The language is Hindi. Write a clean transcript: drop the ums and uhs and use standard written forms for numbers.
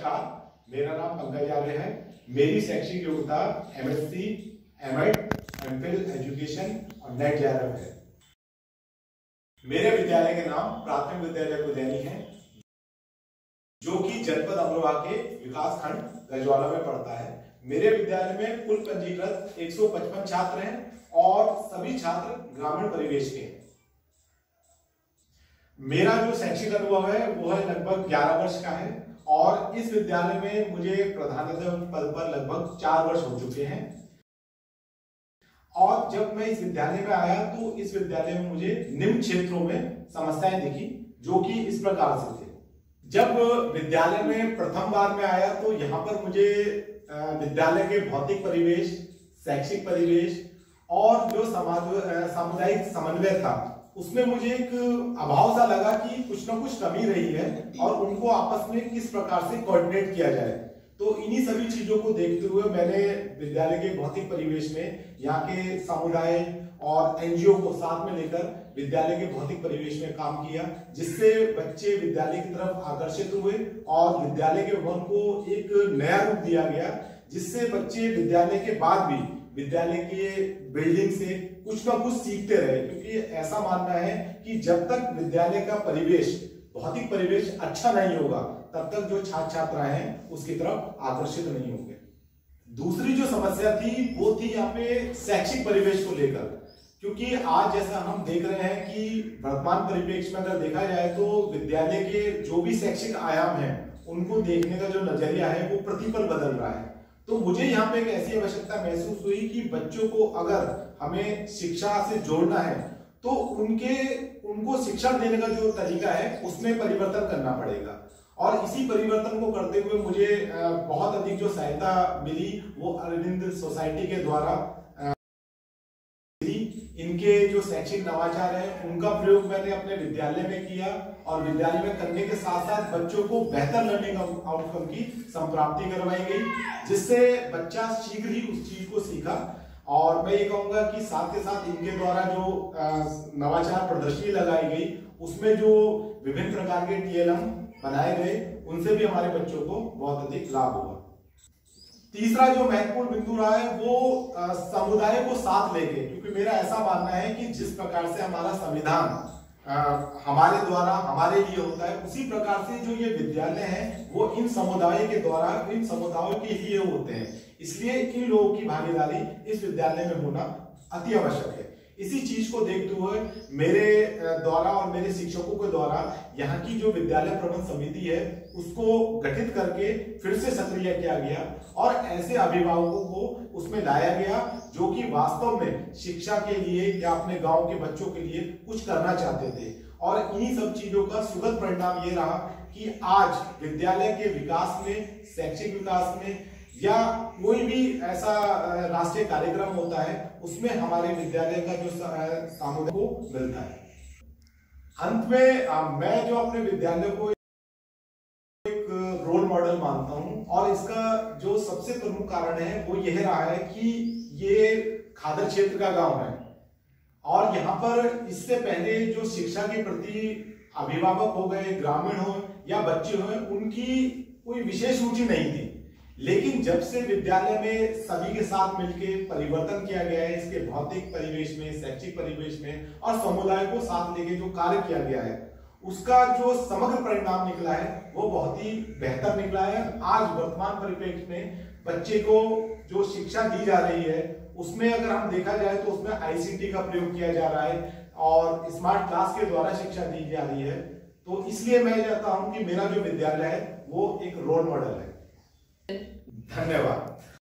नमस्कार, मेरा नाम पंकज आर्य है। मेरी शैक्षिक योग्यता MSc, M.Ed, MPhil एजुकेशन और नेट JRF है। मेरे विद्यालय के नाम प्राथमिक विद्यालय कुदैनी है, जो कि जनपद अमरोहा के विकास खंड गजवाला में पड़ता है। मेरे विद्यालय में कुल पंजीकृत 155 छात्र हैं और सभी छात्र ग्रामीण परिवेश के हैं। मेरा जो शैक्षिक अनुभव है वो है लगभग 11 वर्ष का है और इस विद्यालय में मुझे प्रधानाध्यापक पद पर लगभग 4 वर्ष हो चुके हैं। और जब मैं इस विद्यालय में आया तो इस विद्यालय में मुझे निम्न क्षेत्रों में समस्याएं दिखी, जो कि इस प्रकार से थे। जब विद्यालय में प्रथम बार में आया तो यहाँ पर मुझे विद्यालय के भौतिक परिवेश, शैक्षिक परिवेश और जो सामुदायिक समन्वय था उसमें मुझे एक अभाव सा लगा कि कुछ ना कुछ कमी रही है और उनको आपस में किस प्रकार से कोऑर्डिनेट किया जाए। तो इन्हीं सभी चीजों को देखते हुए मैंने विद्यालय के भौतिक परिवेश में यहाँ के समुदाय और NGO को साथ में लेकर विद्यालय के भौतिक परिवेश में काम किया, जिससे बच्चे विद्यालय की तरफ आकर्षित हुए और विद्यालय के भवन को एक नया रूप दिया गया, जिससे बच्चे विद्यालय के बाद भी विद्यालय के बिल्डिंग से कुछ ना कुछ सीखते रहे। क्योंकि ऐसा मानना है कि जब तक विद्यालय का परिवेश, भौतिक परिवेश अच्छा नहीं होगा तब तक जो छात्र छात्राएं हैं उसकी तरफ आकर्षित नहीं होंगे। दूसरी जो समस्या थी वो थी यहाँ पे शैक्षिक परिवेश को लेकर, क्योंकि आज जैसा हम देख रहे हैं कि वर्तमान परिप्रेक्ष्य में अगर देखा जाए तो विद्यालय के जो भी शैक्षिक आयाम हैं उनको देखने का जो नजरिया है वो प्रतिपल बदल रहा है। तो मुझे यहाँ पे एक ऐसी आवश्यकता महसूस हुई कि बच्चों को अगर हमें शिक्षा से जोड़ना है तो उनको शिक्षा देने का जो तरीका है उसमें परिवर्तन करना पड़ेगा। और इसी परिवर्तन को करते हुए मुझे बहुत अधिक जो सहायता मिली वो अरविंद सोसाइटी के द्वारा। इनके जो शैक्षिक नवाचार है उनका प्रयोग मैंने अपने विद्यालय में किया और विद्यालय में करने के साथ साथ बच्चों को बेहतर लर्निंग आउटकम की संप्राप्ति करवाई गई, जिससे बच्चा शीघ्र ही उस चीज को सीखा। और मैं ये कहूंगा कि साथ के साथ इनके द्वारा जो नवाचार प्रदर्शनी लगाई गई उसमें जो विभिन्न प्रकार के TLM बनाए गए उनसे भी हमारे बच्चों को बहुत अधिक लाभ हुआ। तीसरा जो महत्वपूर्ण बिंदु रहा है वो समुदाय को साथ लेके, क्योंकि मेरा ऐसा मानना है कि जिस प्रकार से हमारा संविधान हमारे द्वारा हमारे लिए होता है, उसी प्रकार से जो ये विद्यालय है वो इन समुदाय के द्वारा, इन समुदायों के लिए होते हैं। इसलिए इन लोगों की भागीदारी इस विद्यालय में होना अति आवश्यक है। इसी चीज को देखते हुए मेरे द्वारा और मेरे शिक्षकों के द्वारा यहाँ की जो विद्यालय प्रबंध समिति है उसको गठित करके फिर से सक्रिय किया गया और ऐसे अभिभावकों को उसमें लाया गया जो कि वास्तव में शिक्षा के लिए या अपने गांव के बच्चों के लिए कुछ करना चाहते थे। और इन्हीं सब चीजों का सुखद परिणाम ये रहा कि आज विद्यालय के विकास में, शैक्षिक विकास में या कोई भी ऐसा राष्ट्रीय कार्यक्रम होता है उसमें हमारे विद्यालय का जो सामुदाय को मिलता है। अंत में मैं जो अपने विद्यालय को एक रोल मॉडल मानता हूं और इसका जो सबसे प्रमुख कारण है वो यह रहा है कि ये खादर क्षेत्र का गांव है और यहाँ पर इससे पहले जो शिक्षा के प्रति अभिभावक हो गए, ग्रामीण हो या बच्चे हो, उनकी कोई विशेष रुचि नहीं थी। लेकिन जब से विद्यालय में सभी के साथ मिलकर परिवर्तन किया गया है, इसके भौतिक परिवेश में, शैक्षिक परिवेश में और समुदाय को साथ लेके जो कार्य किया गया है उसका जो समग्र परिणाम निकला है वो बहुत ही बेहतर निकला है। आज वर्तमान परिप्रेक्ष्य में बच्चे को जो शिक्षा दी जा रही है उसमें अगर हम देखा जाए तो उसमें ICT का प्रयोग किया जा रहा है और स्मार्ट क्लास के द्वारा शिक्षा दी जा रही है। तो इसलिए मैं चाहता हूं कि मेरा जो विद्यालय है वो एक रोल मॉडल है। धन्यवाद।